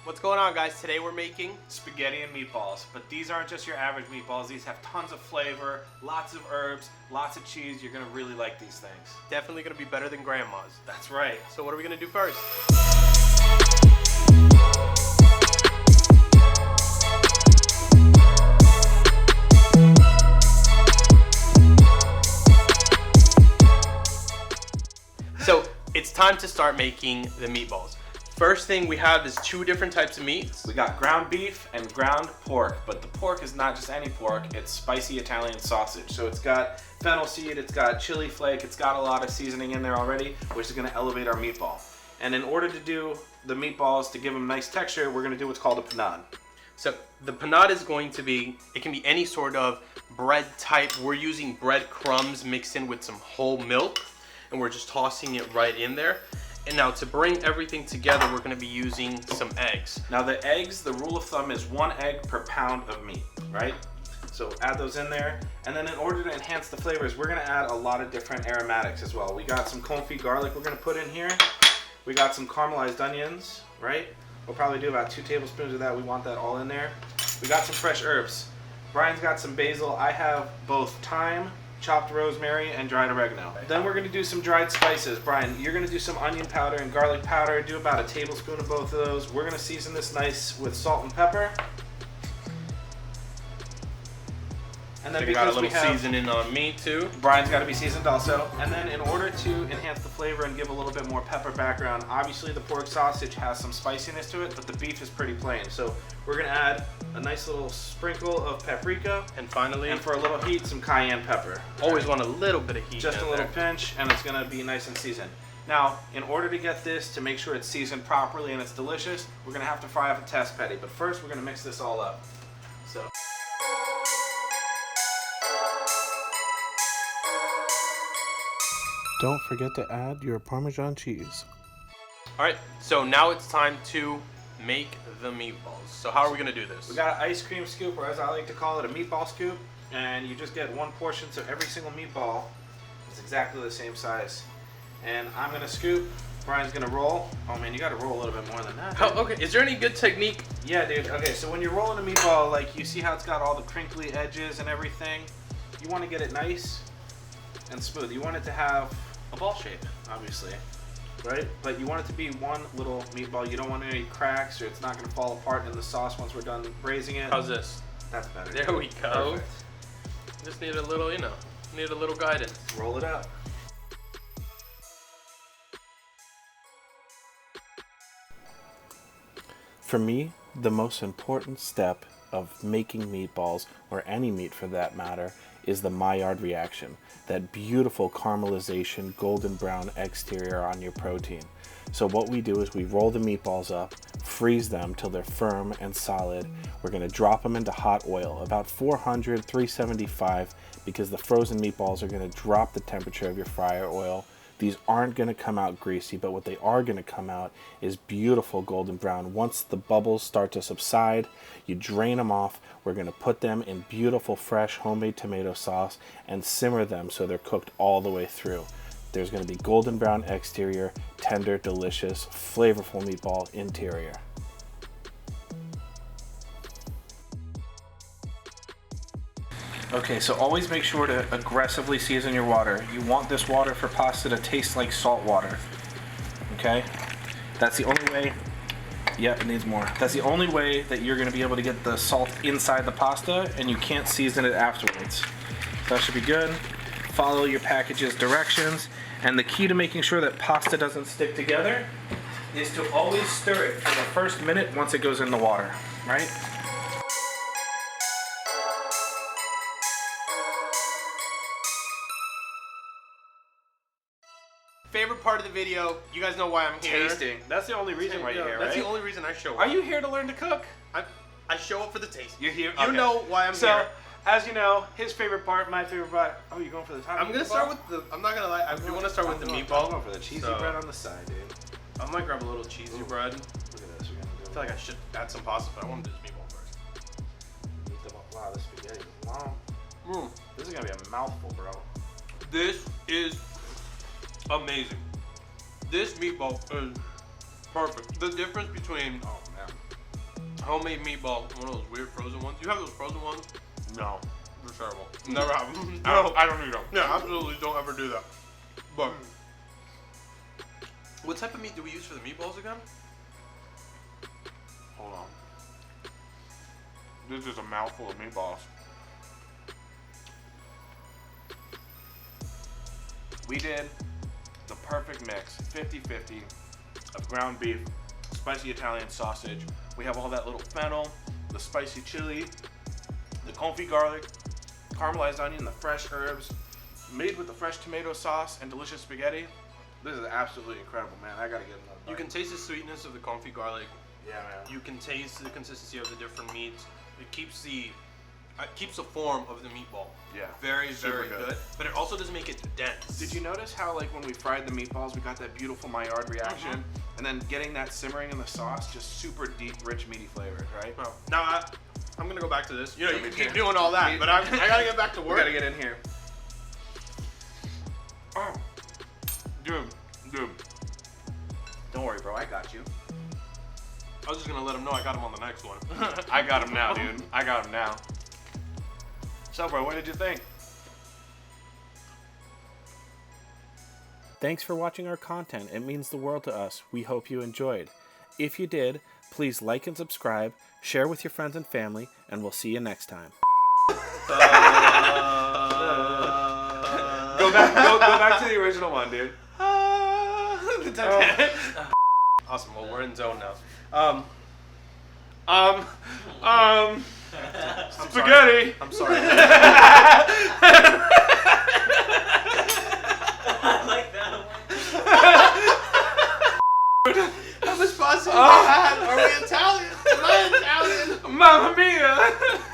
What's going on, guys? Today we're making spaghetti and meatballs, but these aren't just your average meatballs. These have tons of flavor, lots of herbs, lots of cheese. You're gonna really like these things. definitely gonna be better than grandma's. That's right. So what are we gonna do first? So it's time to start making the meatballs. First thing we have is two different types of meats. We got ground beef and ground pork, but the pork is not just any pork, it's spicy Italian sausage. So it's got fennel seed, it's got chili flake, it's got a lot of seasoning in there already, which is gonna elevate our meatball. And in order to do the meatballs, to give them nice texture, we're gonna do what's called a panade. So the panade is going to be, it can be any sort of bread type. We're using bread crumbs mixed in with some whole milk, and we're just tossing it right in there. And now to bring everything together, we're gonna be using some eggs. Now the eggs, the rule of thumb is 1 egg per pound of meat, right? So add those in there. And then in order to enhance the flavors, we're gonna add a lot of different aromatics as well. We got some confit garlic we're gonna put in here. We got some caramelized onions, right? We'll probably do about 2 tablespoons of that. We want that all in there. We got some fresh herbs. Brian's got some basil. I have both thyme, chopped rosemary, and dried oregano. Then we're gonna do some dried spices. Brian, you're gonna do some onion powder and garlic powder. Do about 1 tablespoon of both of those. We're gonna season this nice with salt and pepper. And then So we got a because we little have seasoning on meat too. Brian's got to be seasoned also. And then in order to enhance the flavor and give a little bit more pepper background, obviously the pork sausage has some spiciness to it, but the beef is pretty plain. So we're going to add a nice little sprinkle of paprika. And finally, And for a little heat, some cayenne pepper. always want a little bit of heat. Just in a little there. pinch, and it's going to be nice and seasoned. Now, in order to get this, to make sure it's seasoned properly and it's delicious, we're going to have to fry up a test patty. But first, we're going to mix this all up. So. Don't forget to add your Parmesan cheese. All right, so now it's time to make the meatballs. So how are we gonna do this? We got an ice cream scoop, or as I like to call it, a meatball scoop. And you just get 1 portion, so every single meatball is exactly the same size. And I'm gonna scoop, Brian's gonna roll. Oh man, you gotta roll a little bit more than that. Oh, okay, is there any good technique? Yeah, dude. Okay, so when you're rolling a meatball, like you see how it's got all the crinkly edges and everything? You wanna get it nice and smooth. You want it to have a ball shape, obviously, right? But you want it to be one little meatball. You don't want any cracks, or it's not gonna fall apart in the sauce once we're done braising it. How's this? That's better. There we go. Perfect. Just need a little, need a little guidance. Roll it up. For me, the most important step of making meatballs, or any meat for that matter, is the Maillard reaction. That beautiful caramelization, golden brown exterior on your protein. So what we do is we roll the meatballs up, freeze them till they're firm and solid. We're gonna drop them into hot oil, about 400, 375, because the frozen meatballs are gonna drop the temperature of your fryer oil. These aren't gonna come out greasy, but what they are gonna come out is beautiful golden brown. Once the bubbles start to subside, you drain them off. We're gonna put them in beautiful, fresh, homemade tomato sauce and simmer them so they're cooked all the way through. There's gonna be golden brown exterior, tender, delicious, flavorful meatball interior. Okay, so always make sure to aggressively season your water. You want this water for pasta to taste like salt water. Okay? That's the only way. Yep, it needs more. That's the only way that you're going to be able to get the salt inside the pasta, and you can't season it afterwards. So that should be good. Follow your package's directions. And the key to making sure that pasta doesn't stick together is to always stir it for the first minute once it goes in the water, right? Favorite part of the video, you guys know why I'm here. Tasting. That's the only reason why you're here, right? That's the only reason I show up. Are you here to learn to cook? I show up for the taste. You're here. You know why I'm so, here. as you know, his favorite part, my favorite part. Oh, you're going for the top? I'm gonna start with the. I'm not gonna lie. I do want to start with the meatball. I'm going for the cheesy bread on the side, dude. I might grab a little cheesy bread. Look at this. We're gonna do I feel like I should add some pasta, but I want to do this meatball first. Wow, this spaghetti is long. This is gonna be a mouthful, bro. This is amazing. This meatball is perfect. The difference between Oh man. Homemade meatball, one of those weird frozen ones. You have those frozen ones? No. They're terrible. Never have them. I don't need them. Yeah, absolutely don't ever do that. But what type of meat do we use for the meatballs again? Hold on. This is a mouthful of meatballs. We did the perfect mix, 50-50, of ground beef, spicy Italian sausage. We have all that little fennel, the spicy chili, the confit garlic, caramelized onion, the fresh herbs, made with the fresh tomato sauce and delicious spaghetti. This is absolutely incredible, man. I gotta get another bite. You can taste the sweetness of the confit garlic. Yeah, man. You can taste the consistency of the different meats. It keeps the form of the meatball. Yeah. Very, Super very good. But it also doesn't make it dense. Did you notice how, like, when we fried the meatballs, we got that beautiful Maillard reaction? And then getting that simmering in the sauce, just super deep, rich, meaty flavors, right? Oh. Now, I'm going to go back to this. You know, Yeah, you me can keep too. doing all that, but I got to get back to We work. gotta get in here. Oh. Dude. Don't worry, bro. I got you. I was just going to let him know I got him on the next one. I got him now, dude. I got him now. So, bro, what did you think? Thanks for watching our content. It means the world to us. We hope you enjoyed. If you did, please like and subscribe, share with your friends and family, and we'll see you next time. Go back to the original one, dude. Awesome. Well, we're in zone now. Spaghetti. I'm sorry. I like that one. How much pasta do we have? Are we Italian? Am I Italian? Mamma mia.